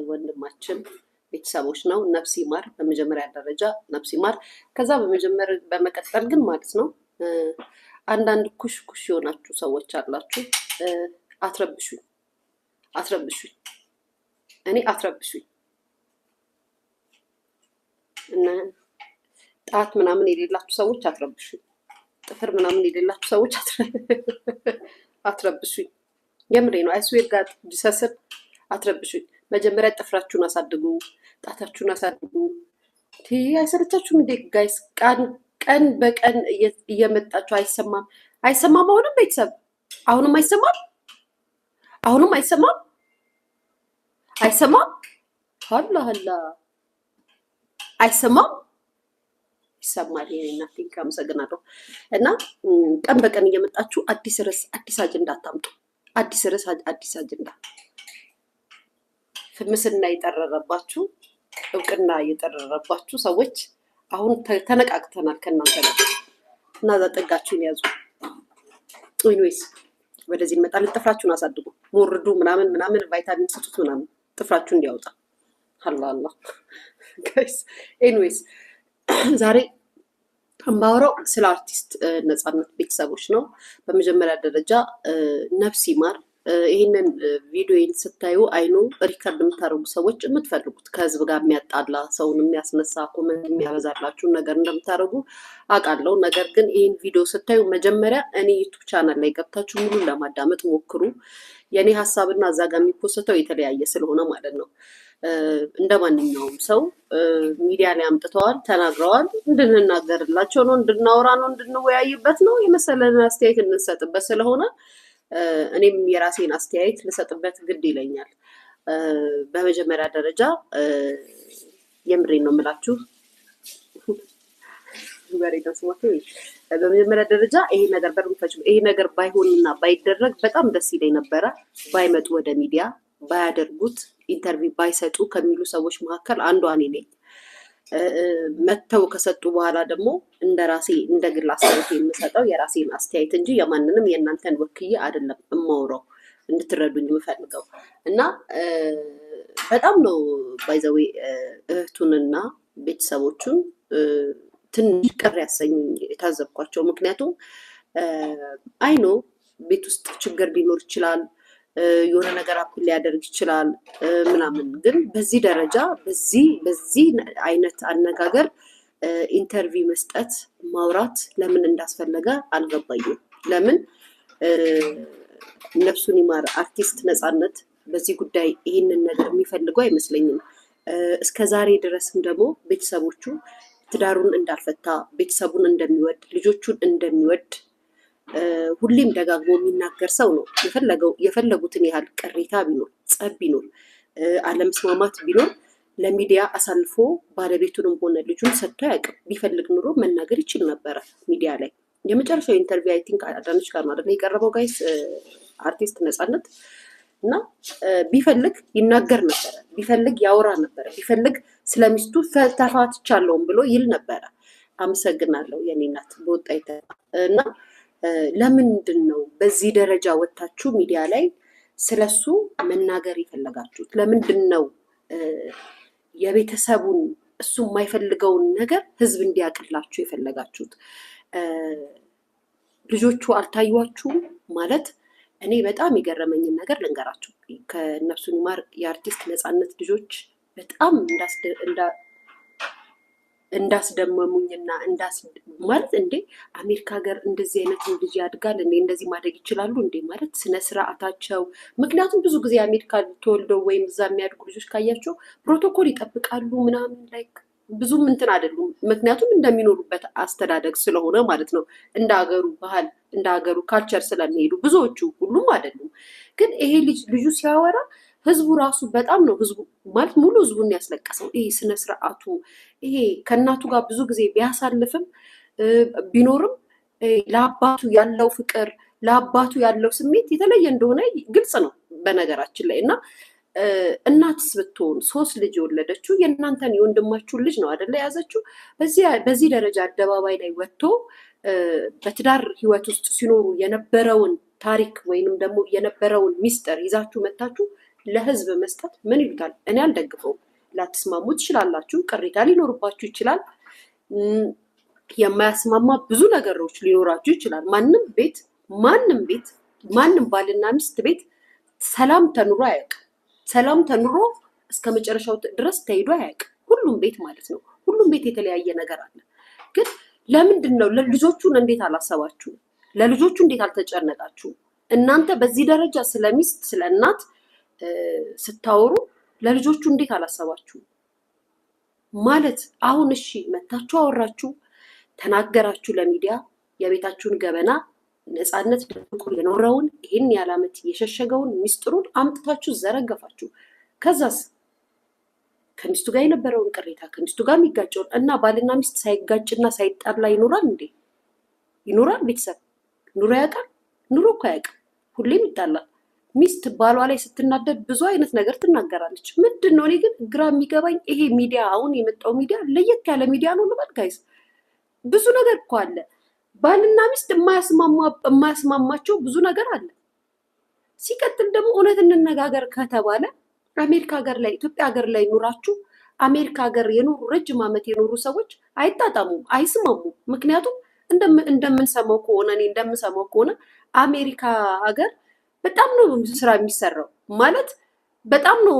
ወንድማችን ቤተሰቦች ነው። ነፍስ ይማር በመጀመሪያ ደረጃ ነፍስ ይማር። ከዛ በመቀጠል ግን ማለት ነው አንዳንድ ኩሽ ኩሽ የሆናችሁ ሰዎች አላችሁ። አትረብሹኝ አትረብሹኝ እኔ አትረብሹኝ እና ጣት ምናምን የሌላችሁ ሰዎች አትረብሹኝ። ጥፍር ምናምን የሌላችሁ ሰዎች አትረብሹኝ። የምሬ ነው። አይስዌር ጋር ጂሰስን አትረብሹኝ። መጀመሪያ ጥፍራችሁን አሳድጉ፣ ጣታችሁን አሳድጉ። አይሰለቻችሁም እንዴ ጋይስ? ቀን በቀን እየመጣችሁ አይሰማም አይሰማም። አሁንም ቤተሰብ አሁንም አይሰማም አሁንም አይሰማም አይሰማም። ሀላ ሀላ አይሰማም ይሰማል። እናቴ አመሰግናለሁ። እና ቀን በቀን እየመጣችሁ አዲስ ርዕስ አዲስ አጀንዳ አታምጡ። አዲስ ርዕስ አዲስ አጀንዳ። ፍምስና የጠረረባችሁ እውቅና የጠረረባችሁ ሰዎች አሁን ተነቃቅተናል ከእናንተ ጋር እና ዘጠጋችሁን ያዙ። ወይስ ወደዚህ እንመጣለን። ጥፍራችሁን አሳድጉ፣ ሞርዱ ምናምን ቫይታሚን ስጡት ምናምን ጥፍራችሁ እንዲያወጣ። አላላ ጋይስ ኤኒዌይስ ዛሬ አምባወራው ስለ አርቲስት ነፃነት ቤተሰቦች ነው። በመጀመሪያ ደረጃ ነፍስ ይማር። ይህንን ቪዲዮን ስታዩ አይኑ ሪከርድ የምታደርጉ ሰዎች የምትፈልጉት ከህዝብ ጋር የሚያጣላ ሰውን የሚያስነሳ ኮመንት የሚያበዛላችሁን ነገር እንደምታደርጉ አውቃለሁ። ነገር ግን ይህን ቪዲዮ ስታዩ መጀመሪያ እኔ ዩቱብ ቻናል ላይ ገብታችሁ ሙሉን ለማዳመጥ ሞክሩ። የእኔ ሀሳብና እዛ ጋር የሚፖስተው የተለያየ ስለሆነ ማለት ነው። እንደ ማንኛውም ሰው ሚዲያ ላይ አምጥተዋል፣ ተናግረዋል። እንድንናገርላቸው ነው፣ እንድናወራ ነው፣ እንድንወያይበት ነው፣ የመሰለን አስተያየት እንሰጥበት ስለሆነ እኔም የራሴን አስተያየት ልሰጥበት ግድ ይለኛል። በመጀመሪያ ደረጃ የምሬን ነው የምላችሁ። በመጀመሪያ ደረጃ ይሄ ነገር ባይሆንና ባይደረግ በጣም ደስ ይለኝ ነበረ። ባይመጡ ወደ ሚዲያ ባያደርጉት ኢንተርቪው ባይሰጡ ከሚሉ ሰዎች መካከል አንዷ እኔ ነኝ። መተው ከሰጡ በኋላ ደግሞ እንደ ራሴ እንደ ግል አስተያየት የምሰጠው የራሴን አስተያየት እንጂ የማንንም የእናንተን ወክዬ አይደለም እማውራው፣ እንድትረዱኝ የምፈልገው እና በጣም ነው ባይዘዌ እህቱንና ቤተሰቦቹን ትንሽ ቅር ያሰኙኝ የታዘብኳቸው። ምክንያቱም አይኖ ቤት ውስጥ ችግር ሊኖር ይችላል፣ የሆነ ነገር አፕል ሊያደርግ ይችላል ምናምን፣ ግን በዚህ ደረጃ በዚህ አይነት አነጋገር ኢንተርቪው መስጠት ማውራት ለምን እንዳስፈለገ አልገባኝም። ለምን ነፍሱን ይማር አርቲስት ነፃነት በዚህ ጉዳይ ይህንን ነገር የሚፈልገው አይመስለኝም። እስከ ዛሬ ድረስም ደግሞ ቤተሰቦቹ ትዳሩን እንዳልፈታ፣ ቤተሰቡን እንደሚወድ፣ ልጆቹን እንደሚወድ ሁሌም ደጋግሞ የሚናገር ሰው ነው። የፈለጉትን ያህል ቅሬታ ቢኖር፣ ጸብ ቢኖር፣ አለመስማማት ቢኖር ለሚዲያ አሳልፎ ባለቤቱንም ሆነ ልጁን ሰጥቶ አያውቅም። ቢፈልግ ኑሮ መናገር ይችል ነበረ ሚዲያ ላይ። የመጨረሻው ኢንተርቪው አይ ቲንክ አዳነች ጋር ማለት ነው የቀረበው ጋይስ አርቲስት ነፃነት እና ቢፈልግ ይናገር ነበረ፣ ቢፈልግ ያወራ ነበረ፣ ቢፈልግ ስለሚስቱ ተፋትቻለሁም ብሎ ይል ነበረ። አመሰግናለሁ የኔ እናት በወጣ እና ለምንድን ነው በዚህ ደረጃ ወጥታችሁ ሚዲያ ላይ ስለሱ መናገር የፈለጋችሁት? ለምንድን ነው የቤተሰቡን እሱ የማይፈልገውን ነገር ህዝብ እንዲያውቅላችሁ የፈለጋችሁት? ልጆቹ አልታዩአችሁም ማለት እኔ በጣም የገረመኝን ነገር ልንገራችሁ። ከነፍሱን ይማር የአርቲስት ነፃነት ልጆች በጣም እንዳስደመሙኝና ማለት እንዴ አሜሪካ ሀገር እንደዚህ አይነት ልጅ ያድጋል እንዴ? እንደዚህ ማደግ ይችላሉ እንዴ? ማለት ስነ ስርዓታቸው። ምክንያቱም ብዙ ጊዜ አሜሪካ ተወልደው ወይም እዛ የሚያድጉ ልጆች ካያቸው ፕሮቶኮል ይጠብቃሉ ምናምን ላይክ ብዙም እንትን አይደሉም። ምክንያቱም እንደሚኖሩበት አስተዳደግ ስለሆነ ማለት ነው። እንደ ሀገሩ ባህል እንደ ሀገሩ ካልቸር ስለሚሄዱ ብዙዎቹ፣ ሁሉም አይደሉም። ግን ይሄ ልጁ ሲያወራ ህዝቡ ራሱ በጣም ነው ህዝቡ ማለት ሙሉ ህዝቡን ያስለቀሰው። ይሄ ስነ ስርዓቱ ይሄ ከእናቱ ጋር ብዙ ጊዜ ቢያሳልፍም ቢኖርም ለአባቱ ያለው ፍቅር ለአባቱ ያለው ስሜት የተለየ እንደሆነ ግልጽ ነው በነገራችን ላይ። እና እናትስ ብትሆን 3 ልጅ የወለደችው የእናንተን የወንድማችሁን ልጅ ነው አይደለ የያዘችው። በዚህ ደረጃ አደባባይ ላይ ወጥቶ በትዳር ህይወት ውስጥ ሲኖሩ የነበረውን ታሪክ ወይንም ደግሞ የነበረውን ሚስጥር ይዛችሁ መታችሁ ለህዝብ መስጠት ምን ይሉታል? እኔ አልደግፈውም። ላትስማሙ ትችላላችሁ፣ ቅሬታ ሊኖርባችሁ ይችላል፣ የማያስማማ ብዙ ነገሮች ሊኖራችሁ ይችላል። ማንም ባልና ሚስት ቤት ሰላም ተኑሮ አያውቅም። ሰላም ተኑሮ እስከ መጨረሻው ድረስ ተሄዶ አያውቅም። ሁሉም ቤት ማለት ነው። ሁሉም ቤት የተለያየ ነገር አለ። ግን ለምንድን ነው ለልጆቹን እንዴት አላሰባችሁ? ለልጆቹ እንዴት አልተጨነቃችሁ? እናንተ በዚህ ደረጃ ስለ ሚስት ስለ እናት ስታወሩ ለልጆቹ እንዴት አላሰባችሁ? ማለት አሁን እሺ መታችሁ አወራችሁ፣ ተናገራችሁ፣ ለሚዲያ የቤታችሁን ገበና ነፃነት ደብቆ የኖረውን ይህን ያህል ዓመት የሸሸገውን ሚስጥሩን አምጥታችሁ ዘረገፋችሁ። ከዛስ ከሚስቱ ጋር የነበረውን ቅሬታ ከሚስቱ ጋር የሚጋጨውን እና ባልና ሚስት ሳይጋጭና ሳይጣላ ይኖራል እንዴ? ይኖራል? ቤተሰብ ኑሮ ያውቃል? ኑሮ እኮ አያውቅም። ሁሌም ይጣላል። ሚስት ባሏ ላይ ስትናደድ ብዙ አይነት ነገር ትናገራለች። ምንድን ነው? እኔ ግን ግራ የሚገባኝ ይሄ ሚዲያ፣ አሁን የመጣው ሚዲያ ለየት ያለ ሚዲያ ነው ልበል ጋይስ። ብዙ ነገር እኮ አለ። ባልና ሚስት የማያስማማቸው ብዙ ነገር አለ። ሲቀጥል ደግሞ እውነት እንነጋገር ከተባለ አሜሪካ ሀገር ላይ ኢትዮጵያ ሀገር ላይ ኑራችሁ አሜሪካ ሀገር የኖሩ ረጅም ዓመት የኖሩ ሰዎች አይጣጣሙም፣ አይስማሙም። ምክንያቱም እንደምንሰማው ከሆነ እኔ እንደምሰማው ከሆነ አሜሪካ ሀገር በጣም ነው ስራ የሚሰራው፣ ማለት በጣም ነው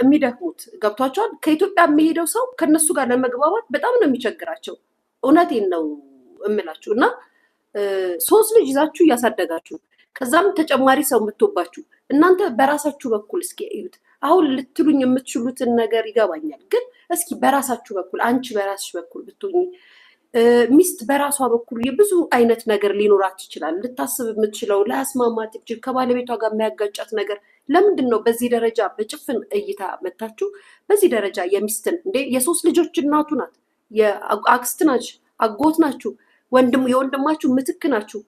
የሚደክሙት። ገብቷቸዋል። ከኢትዮጵያ የሚሄደው ሰው ከነሱ ጋር ለመግባባት በጣም ነው የሚቸግራቸው። እውነቴን ነው እምላችሁ። እና 3 ልጅ ይዛችሁ እያሳደጋችሁ ከዛም ተጨማሪ ሰው የምትወባችሁ እናንተ በራሳችሁ በኩል እስኪ እዩት። አሁን ልትሉኝ የምትችሉትን ነገር ይገባኛል፣ ግን እስኪ በራሳችሁ በኩል አንቺ በራስሽ በኩል ብትሆኚ፣ ሚስት በራሷ በኩል የብዙ አይነት ነገር ሊኖራት ይችላል። ልታስብ የምትችለው ላያስማማት ይችላል። ከባለቤቷ ጋር የሚያጋጫት ነገር ለምንድን ነው? በዚህ ደረጃ በጭፍን እይታ መታችሁ በዚህ ደረጃ የሚስትን እንዴ የ3 ልጆች እናቱ ናት፣ የአክስት ናችሁ፣ አጎት ናችሁ፣ የወንድማችሁ ምትክ ናችሁ፣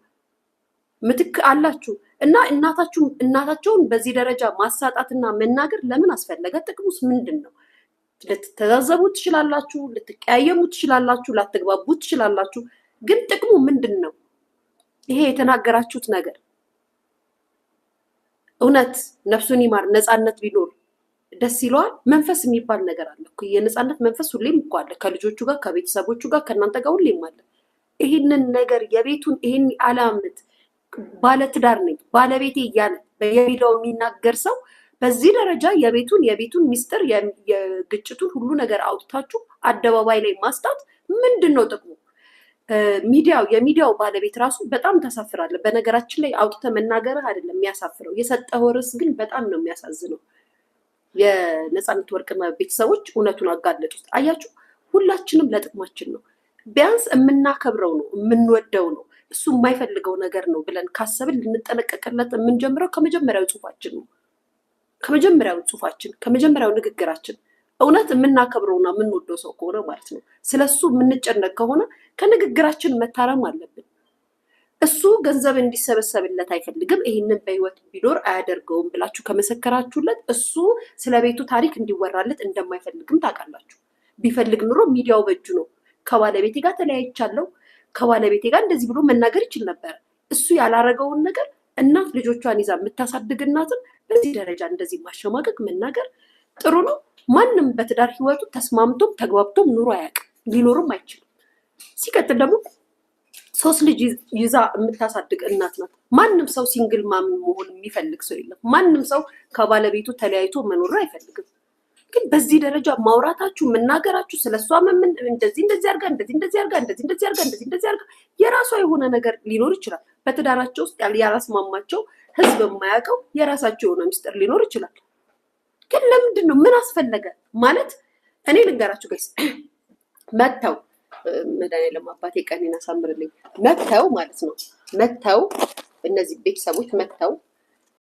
ምትክ አላችሁ እና እናታቸውን በዚህ ደረጃ ማሳጣትና መናገር ለምን አስፈለገ? ጥቅሙስ ምንድን ነው? ልትተዛዘቡ ትችላላችሁ፣ ልትቀያየሙ ትችላላችሁ፣ ላትግባቡ ትችላላችሁ። ግን ጥቅሙ ምንድን ነው? ይሄ የተናገራችሁት ነገር እውነት ነፍሱን ይማር ነፃነት ቢኖር ደስ ይለዋል። መንፈስ የሚባል ነገር አለ እኮ። የነፃነት መንፈስ ሁሌም እኮ አለ፣ ከልጆቹ ጋር ከቤተሰቦቹ ጋር ከእናንተ ጋር ሁሌም አለ። ይህንን ነገር የቤቱን ይህን አላምት ባለትዳር ነኝ ባለቤቴ እያለ በየሚዲያው የሚናገር ሰው በዚህ ደረጃ የቤቱን ሚስጥር የግጭቱን ሁሉ ነገር አውጥታችሁ አደባባይ ላይ ማስጣት ምንድን ነው ጥቅሙ? የሚዲያው ባለቤት ራሱ በጣም ታሳፍራለህ። በነገራችን ላይ አውጥተህ መናገርህ አይደለም የሚያሳፍረው፣ የሰጠኸው ርዕስ ግን በጣም ነው የሚያሳዝነው። የነፃነት ወርቅነህ ቤተሰቦች እውነቱን አጋለጡት። አያችሁ፣ ሁላችንም ለጥቅማችን ነው። ቢያንስ የምናከብረው ነው የምንወደው ነው እሱ የማይፈልገው ነገር ነው ብለን ካሰብን ልንጠነቀቅለት የምንጀምረው ከመጀመሪያው ጽሁፋችን ነው። ከመጀመሪያው ንግግራችን እውነት የምናከብረውና የምንወደው ሰው ከሆነ ማለት ነው። ስለሱ የምንጨነቅ ከሆነ ከንግግራችን መታረም አለብን። እሱ ገንዘብ እንዲሰበሰብለት አይፈልግም፣ ይህንን በህይወት ቢኖር አያደርገውም ብላችሁ ከመሰከራችሁለት እሱ ስለ ቤቱ ታሪክ እንዲወራለት እንደማይፈልግም ታውቃላችሁ። ቢፈልግ ኑሮ ሚዲያው በእጁ ነው። ከባለቤቴ ጋር ተለያይቻለሁ፣ ከባለቤቴ ጋር እንደዚህ ብሎ መናገር ይችል ነበር። እሱ ያላረገውን ነገር እናት ልጆቿን ይዛ የምታሳድግ እናትን በዚህ ደረጃ እንደዚህ ማሸማቀቅ መናገር ጥሩ ነው? ማንም በትዳር ህይወቱ ተስማምቶም ተግባብቶም ኑሮ አያውቅም፣ ሊኖርም አይችልም። ሲቀጥል ደግሞ 3 ልጅ ይዛ የምታሳድግ እናት ናት። ማንም ሰው ሲንግል ማም መሆን የሚፈልግ ሰው የለም። ማንም ሰው ከባለቤቱ ተለያይቶ መኖር አይፈልግም። ግን በዚህ ደረጃ ማውራታችሁ መናገራችሁ ስለሷ እንደዚህ አርጋ የራሷ የሆነ ነገር ሊኖር ይችላል። በትዳራቸው ውስጥ ያላስማማቸው ህዝብ የማያውቀው የራሳቸው የሆነ ሚስጥር ሊኖር ይችላል። ግን ለምንድን ነው? ምን አስፈለገ? ማለት እኔ ልንገራችሁ ጋይስ፣ መተው መድኃኒዓለም አባቴ ቀኔን አሳምርልኝ። መተው ማለት ነው እነዚህ ቤተሰቦች መተው